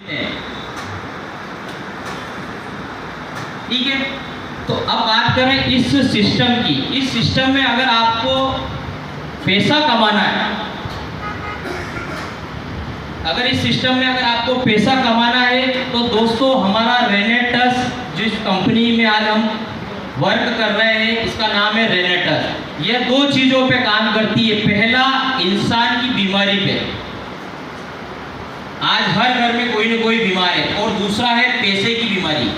ठीक है। तो अब बात करें इस सिस्टम की। इस सिस्टम में अगर आपको पैसा कमाना है, अगर इस सिस्टम में अगर आपको पैसा कमाना है तो दोस्तों हमारा रेनेटस, जिस कंपनी में आज हम वर्क कर रहे हैं, इसका नाम है रेनेटस। ये दो चीज़ों पे काम करती है। पहला, इंसान की बीमारी पे, आज हर घर में कोई ना कोई बीमार है, और दूसरा है पैसे की बीमारी,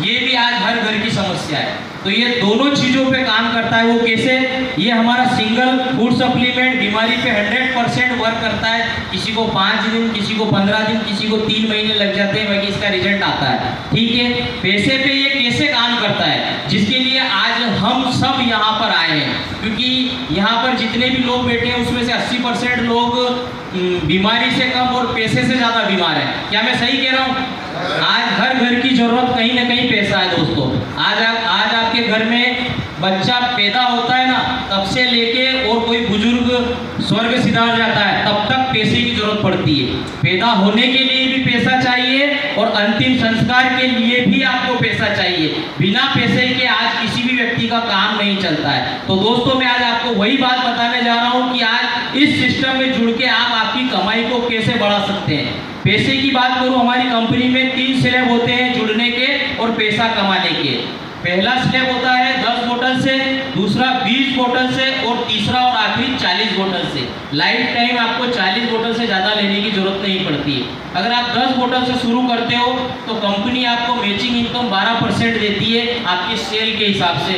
ये भी आज हर घर की समस्या है। तो ये दोनों चीज़ों पे काम करता है। वो कैसे? ये हमारा सिंगल फूड सप्लीमेंट बीमारी पे 100% वर्क करता है। किसी को 5 दिन, किसी को 15 दिन, किसी को 3 महीने लग जाते हैं, बाकी इसका रिजल्ट आता है। ठीक है। पैसे पे ये कैसे काम करता है, जिसके लिए आज हम सब यहाँ पर आए हैं, क्योंकि यहाँ पर जितने भी लोग बैठे हैं उसमें से 80% लोग बीमारी से कम और पैसे से ज़्यादा बीमार है। क्या मैं सही कह रहा हूँ? आज हर घर की जरूरत कहीं ना कहीं पैसा है दोस्तों। आज आपके घर में बच्चा पैदा होता है ना, तब से लेके और कोई बुजुर्ग स्वर्ग सिधार जाता है, तब तक पैसे की जरूरत पड़ती है। पैदा होने के लिए भी पैसा चाहिए और अंतिम संस्कार के लिए भी आपको पैसा चाहिए। बिना पैसे के आज किसी भी व्यक्ति का काम नहीं चलता है। तो दोस्तों मैं आज आपको वही बात बताने जा रहा हूँ कि आज इस सिस्टम में जुड़ के आप आपकी कमाई को कैसे बढ़ा सकते हैं। पैसे की बात करूँ, हमारी कंपनी में 3 स्लैब होते हैं जुड़ने के और पैसा कमाने के। पहला स्लैब होता है 10 बोतल से, दूसरा 20 बोतल से, और तीसरा और आखिरी 40 बोतल से। लाइफ टाइम आपको 40 बोतल से ज़्यादा लेने की जरूरत नहीं पड़ती है। अगर आप 10 बोतल से शुरू करते हो तो कंपनी आपको मैचिंग इनकम 12% देती है आपके सेल के हिसाब से।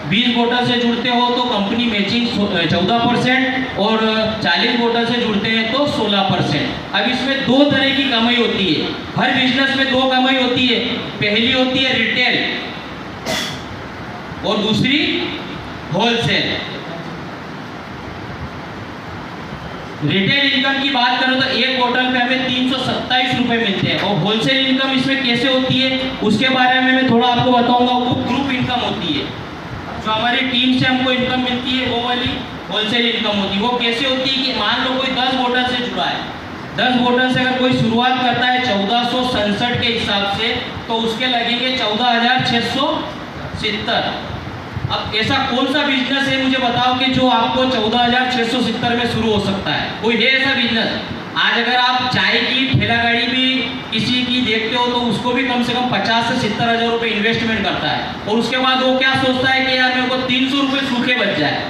20 बोतल से जुड़ते हो तो कंपनी मैचिंग 14% और 40 बोतल से जुड़ते हैं तो 16%। अब इसमें 2 तरह की कमाई होती है। हर बिजनेस में 2 कमाई होती है। पहली होती है रिटेल और दूसरी होलसेल। रिटेल इनकम की बात करो तो एक बोतल पे हमें 327 रुपए मिलते हैं, और होलसेल इनकम इसमें कैसे होती है उसके बारे में मैं थोड़ा आपको बताऊंगा। वो ग्रुप इनकम होती है, जो हमारी टीम से हमको इनकम मिलती है, वो वाली होलसेल इनकम होती है। वो कैसे होती है कि मान लो कोई 10 बोतल से जुड़ा है, 10 बोतल से अगर कोई शुरुआत करता है 1467 के हिसाब से, तो उसके लगेंगे 14,670। अब ऐसा कौन सा बिजनेस है मुझे बताओ कि जो आपको 14,670 में शुरू हो सकता है? कोई है ऐसा बिजनेस? आज अगर आप चाय की ठेला गाड़ी भी किसी की देखते हो तो उसको भी कम से कम 50 से 70 हज़ार रुपये इन्वेस्टमेंट करता है, और उसके बाद वो क्या सोचता है कि यार मेरे को 300 रुपये सूखे बच जाए,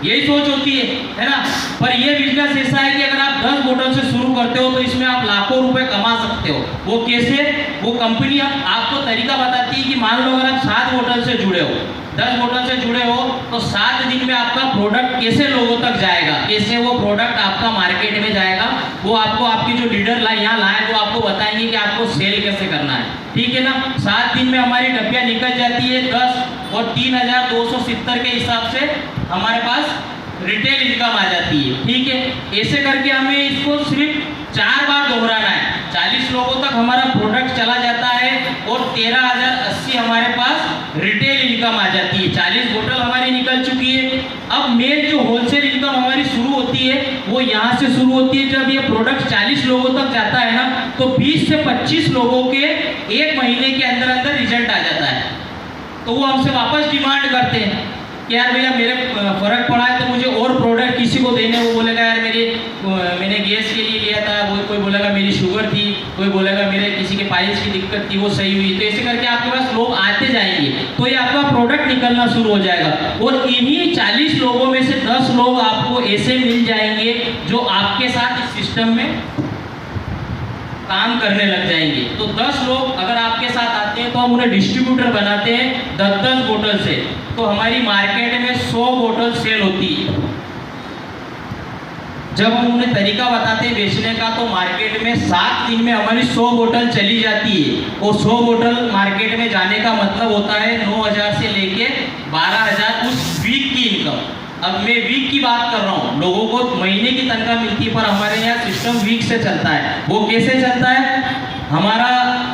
यही सोच होती है ना। पर ये बिजनेस ऐसा है कि अगर आप 10 बोतल से शुरू करते हो तो इसमें आप लाखों रुपए कमा सकते हो। वो कैसे? वो कंपनी आपको तरीका बताती है कि मान लो अगर आप 7 बोतल से जुड़े हो, 10 बोतल से जुड़े हो, तो 7 दिन में आपका प्रोडक्ट कैसे लोगों तक जाएगा, कैसे वो प्रोडक्ट आपका मार्केट में जाएगा, वो आपको आपकी जो लीडर यहाँ लाए वो आपको बताएंगे कि आपको सेल कैसे करना है। ठीक है ना। 7 दिन में हमारी डब्बियाँ निकल जाती है 10 और 3,270 के हिसाब से हमारे पास रिटेल इनकम आ जाती है। ठीक है। ऐसे करके हमें इसको सिर्फ 4 बार दोहराना है। 40 लोगों तक हमारा प्रोडक्ट चला जाता है और 13,080 हमारे पास रिटेल इनकम आ जाती है। 40 बोतल हमारी निकल चुकी है। अब मेन जो होलसेल इनकम हमारी शुरू होती है वो यहाँ से शुरू होती है। जब ये प्रोडक्ट 40 लोगों तक जाता है ना, तो 20 से 25 लोगों के 1 महीने के अंदर अंदर रिजल्ट आ जाता है। तो वो हमसे वापस डिमांड करते हैं कि यार भैया मेरे फ़र्क पड़ा है तो मुझे और प्रोडक्ट किसी को देने। वो बोलेगा यार मैंने गैस के लिए लिया था, वो कोई बोलेगा मेरी शुगर थी, कोई बोलेगा मेरे किसी के पाइल्स की दिक्कत थी वो सही हुई। तो ऐसे करके आपके पास लोग आते जाएंगे, तो ये आपका प्रोडक्ट निकलना शुरू हो जाएगा। और इन्हीं 40 लोगों में से 10 लोग आपको ऐसे मिल जाएंगे जो आपके साथ इस सिस्टम में काम करने लग जाएंगे। तो 10 लोग अगर आपके साथ आते हैं तो हम उन्हें डिस्ट्रीब्यूटर बनाते हैं 10-10 बोतल से। तो हमारी मार्केट में 100 बोतल सेल होती है। जब हम उन्हें तरीका बताते हैं बेचने का तो मार्केट में 7 दिन में हमारी 100 बोतल चली जाती है। और 100 बोतल मार्केट में जाने का मतलब होता है 9,000 से लेके 12,000 उस वीक की इनकम। अब मैं वीक की बात कर रहा हूँ, लोगों को महीने की तनख्वाह मिलती है, पर हमारे यहाँ सिस्टम वीक से चलता है। वो कैसे चलता है? हमारा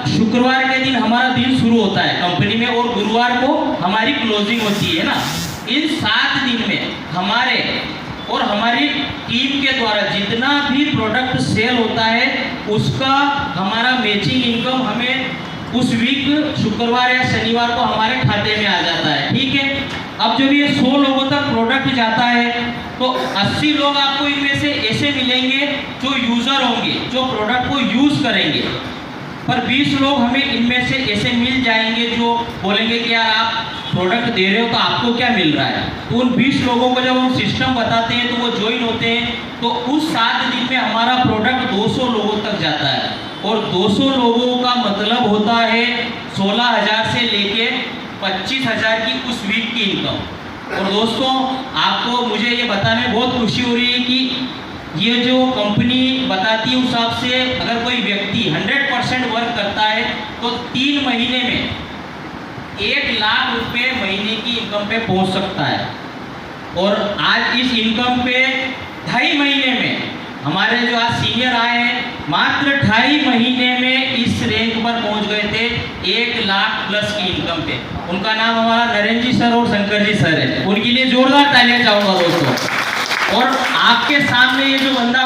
शुक्रवार के दिन हमारा दिन शुरू होता है कंपनी में, और गुरुवार को हमारी क्लोजिंग होती है ना। इन 7 दिन में हमारे और हमारी टीम के द्वारा जितना भी प्रोडक्ट सेल होता है उसका हमारा मैचिंग इनकम हमें उस वीक शुक्रवार या शनिवार को हमारे खाते में आ जाता है। ठीक है, अब जब ये 100 लोगों तक प्रोडक्ट जाता है तो 80 लोग आपको इनमें से ऐसे मिलेंगे जो यूज़र होंगे, जो प्रोडक्ट को यूज़ करेंगे, पर 20 लोग हमें इनमें से ऐसे मिल जाएंगे जो बोलेंगे कि यार आप प्रोडक्ट दे रहे हो तो आपको क्या मिल रहा है। तो उन 20 लोगों को जब हम सिस्टम बताते हैं तो वो ज्वाइन होते हैं, तो उस 7 दिन में हमारा प्रोडक्ट 200 लोगों तक जाता है। और 200 लोगों का मतलब होता है 16,000 से लेके 25,000 की उस वीक की इनकम। और दोस्तों, आपको मुझे ये बताने में बहुत खुशी हो रही है कि ये जो कंपनी बताती है उस हिसाब से अगर कोई व्यक्ति 100% वर्क करता है तो 3 महीने में 1 लाख रुपए महीने की इनकम पे पहुंच सकता है। और आज इस इनकम पे 2.5 महीने में हमारे जो आज सीनियर आए हैं मात्र 2.5 महीने में इस रैंक पर पहुंच गए थे 1 लाख प्लस की इनकम पे। उनका नाम हमारा नरेंद्र जी सर और शंकर जी सर है, उनके लिए जोरदार तालियां चाहूंगा दोस्तों। और आपके सामने ये जो बंदा